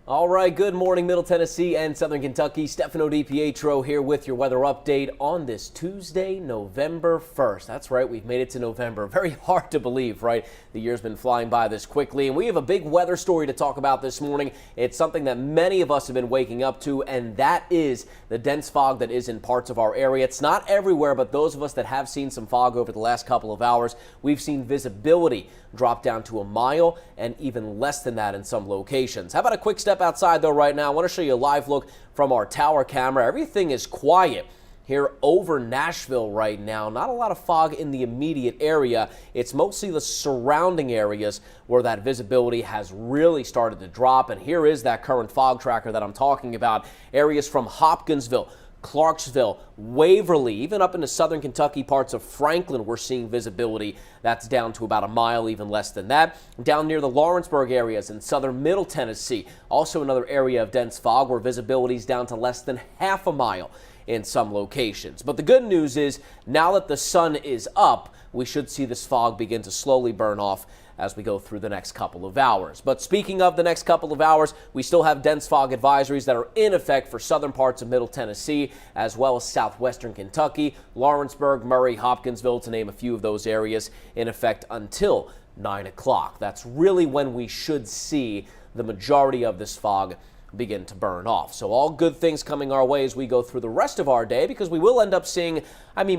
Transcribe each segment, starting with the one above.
All right, good morning, Middle Tennessee and Southern Kentucky. Stefano DiPietro here with your weather update on this Tuesday, November 1st. That's right, we've made it to November. Very hard to believe, right? The year's been flying by this quickly, and we have a big weather story to talk about this morning. It's something that many of us have been waking up to, and that is the dense fog that is in parts of our area. It's not everywhere, but those of us that have seen some fog over the last couple of hours, we've seen visibility drop down to a mile and even less than that in some locations. How about a quick step outside though right now? I want to show you a live look from our tower camera. Everything is quiet here over Nashville right now. Not a lot of fog in the immediate area. It's mostly the surrounding areas where that visibility has really started to drop. And here is that current fog tracker that I'm talking about. Areas from Hopkinsville, Clarksville, Waverly, even up into southern Kentucky, parts of Franklin, we're seeing visibility that's down to about a mile, even less than that. Down near the Lawrenceburg areas in southern Middle Tennessee, also another area of dense fog where visibility is down to less than half a mile in some locations. But the good news is now that the sun is up, we should see this fog begin to slowly burn off as we go through the next couple of hours. But speaking of the next couple of hours, we still have dense fog advisories that are in effect for southern parts of Middle Tennessee, as well as southwestern Kentucky, Lawrenceburg, Murray, Hopkinsville, to name a few of those areas, in effect until 9 o'clock. That's really when we should see the majority of this fog begin to burn off. So all good things coming our way as we go through the rest of our day, because we will end up seeing,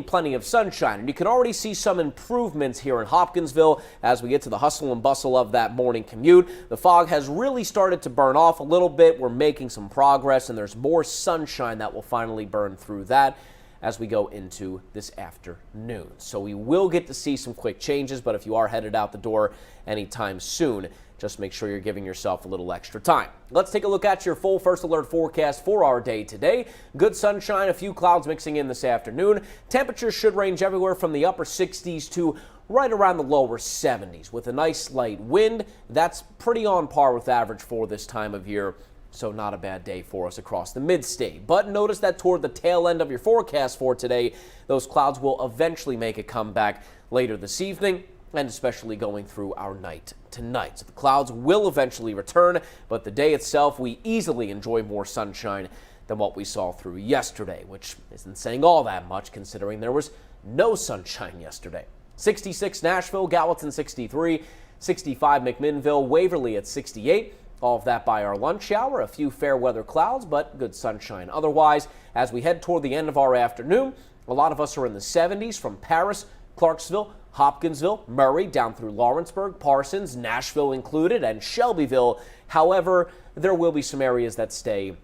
plenty of sunshine. And you can already see some improvements here in Hopkinsville as we get to the hustle and bustle of that morning commute. The fog has really started to burn off a little bit. We're making some progress, and there's more sunshine that will finally burn through that as we go into this afternoon. So we will get to see some quick changes, but if you are headed out the door anytime soon, just make sure you're giving yourself a little extra time. Let's take a look at your full first alert forecast for our day today. Good sunshine, a few clouds mixing in this afternoon. Temperatures should range everywhere from the upper 60s to right around the lower 70s with a nice light wind. That's pretty on par with average for this time of year. So not a bad day for us across the mid-state. But notice that toward the tail end of your forecast for today, those clouds will eventually make a comeback later this evening, and especially going through our night tonight. So the clouds will eventually return, but the day itself, we easily enjoy more sunshine than what we saw through yesterday, which isn't saying all that much considering there was no sunshine yesterday. 66 Nashville, Gallatin 63, 65 McMinnville, Waverly at 68. All of that by our lunch hour. A few fair weather clouds, but good sunshine. Otherwise, as we head toward the end of our afternoon, a lot of us are in the 70s from Paris, Clarksville, Hopkinsville, Murray, down through Lawrenceburg, Parsons, Nashville included, and Shelbyville. However, there will be some areas that stay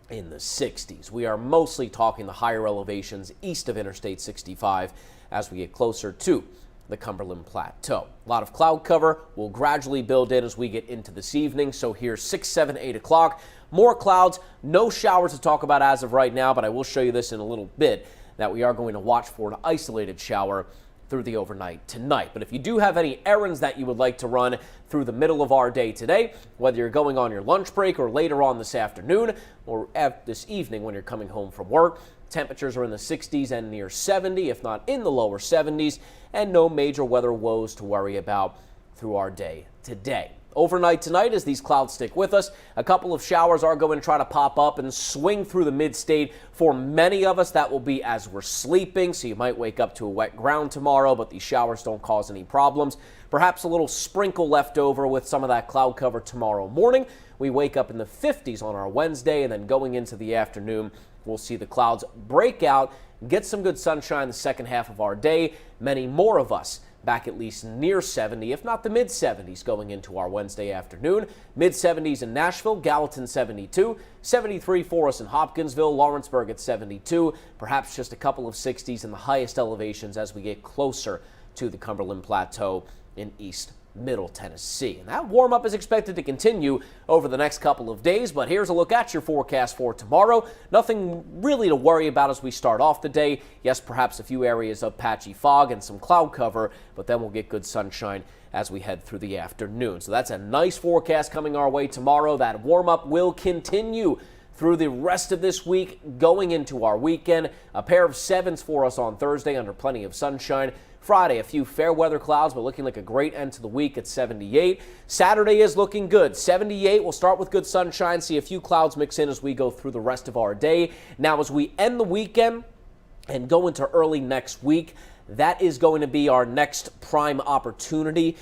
in the 60s. We are mostly talking the higher elevations east of Interstate 65 as we get closer to the Cumberland Plateau. A lot of cloud cover will gradually build in as we get into this evening. So here's 6, 7, 8 o'clock. More clouds, no showers to talk about as of right now, but I will show you this in a little bit, that we are going to watch for an isolated shower through the overnight tonight. But if you do have any errands that you would like to run through the middle of our day today, whether you're going on your lunch break or later on this afternoon or this evening when you're coming home from work, temperatures are in the 60s and near 70, if not in the lower 70s, and no major weather woes to worry about through our day today. Overnight tonight, as these clouds stick with us, a couple of showers are going to try to pop up and swing through the mid-state. For many of us, that will be as we're sleeping, so you might wake up to a wet ground tomorrow, but these showers don't cause any problems. Perhaps a little sprinkle left over with some of that cloud cover tomorrow morning. We wake up in the 50s on our Wednesday, and then going into the afternoon, we'll see the clouds break out, get some good sunshine the second half of our day. Many more of us back at least near 70, if not the mid-70s going into our Wednesday afternoon. Mid-70s in Nashville, Gallatin 72, 73 for us in Hopkinsville, Lawrenceburg at 72, perhaps just a couple of 60s in the highest elevations as we get closer to the Cumberland Plateau in East Middle Tennessee. And that warm-up is expected to continue over the next couple of days, but here's a look at your forecast for tomorrow. Nothing really to worry about as we start off the day. Yes, perhaps a few areas of patchy fog and some cloud cover, but then we'll get good sunshine as we head through the afternoon. So that's a nice forecast coming our way tomorrow. That warm-up will continue through the rest of this week, going into our weekend. A pair of 7s for us on Thursday under plenty of sunshine. Friday, a few fair weather clouds, but looking like a great end to the week at 78. Saturday is looking good. 78, we'll start with good sunshine, see a few clouds mix in as we go through the rest of our day. Now, as we end the weekend and go into early next week, that is going to be our next prime opportunity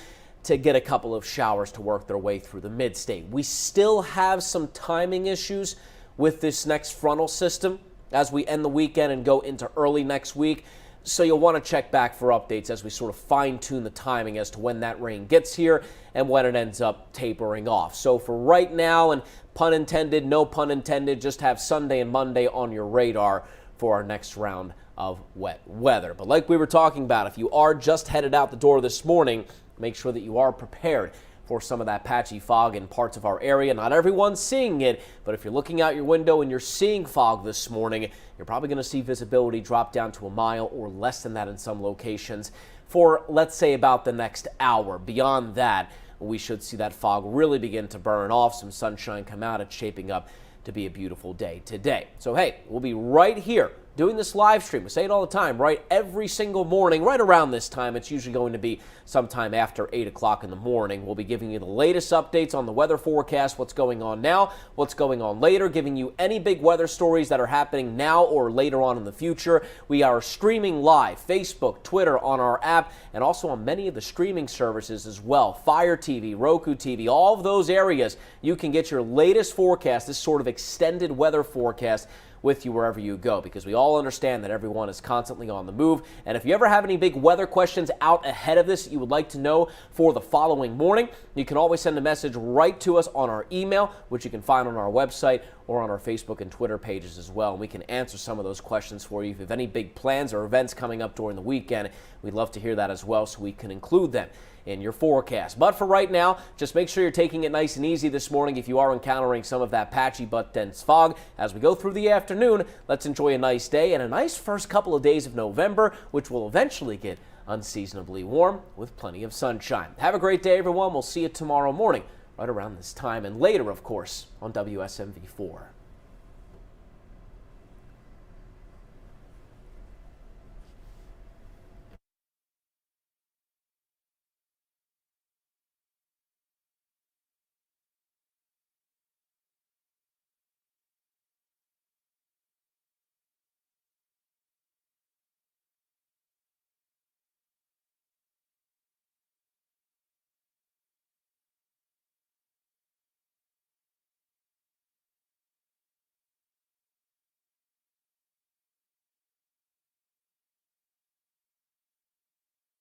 to get a couple of showers to work their way through the mid-state. We still have some timing issues with this next frontal system as we end the weekend and go into early next week. So you'll want to check back for updates as we sort of fine-tune the timing as to when that rain gets here and when it ends up tapering off. So for right now, and pun intended, no pun intended, just have Sunday and Monday on your radar for our next round of wet weather. But like we were talking about, if you are just headed out the door this morning, make sure that you are prepared for some of that patchy fog in parts of our area. Not everyone's seeing it, but if you're looking out your window and you're seeing fog this morning, you're probably going to see visibility drop down to a mile or less than that in some locations for, let's say, about the next hour. Beyond that, we should see that fog really begin to burn off, some sunshine come out. It's shaping up to be a beautiful day today. So, hey, we'll be right here doing this live stream. We say it all the time, right? Every single morning, right around this time. It's usually going to be sometime after 8 o'clock in the morning. We'll be giving you the latest updates on the weather forecast, what's going on now, what's going on later, giving you any big weather stories that are happening now or later on in the future. We are streaming live, Facebook, Twitter, on our app, and also on many of the streaming services as well. Fire TV, Roku TV, all of those areas. You can get your latest forecast, this sort of extended weather forecast, with you wherever you go, because we all understand that everyone is constantly on the move. And if you ever have any big weather questions out ahead of this that you would like to know for the following morning, you can always send a message right to us on our email, which you can find on our website or on our Facebook and Twitter pages as well. And we can answer some of those questions for you. If you have any big plans or events coming up during the weekend, we'd love to hear that as well so we can include them in your forecast. But for right now, just make sure you're taking it nice and easy this morning if you are encountering some of that patchy but dense fog. As we go through the afternoon, let's enjoy a nice day and a nice first couple of days of November, which will eventually get unseasonably warm with plenty of sunshine. Have a great day, everyone. We'll see you tomorrow morning right around this time and later, of course, on WSMV4.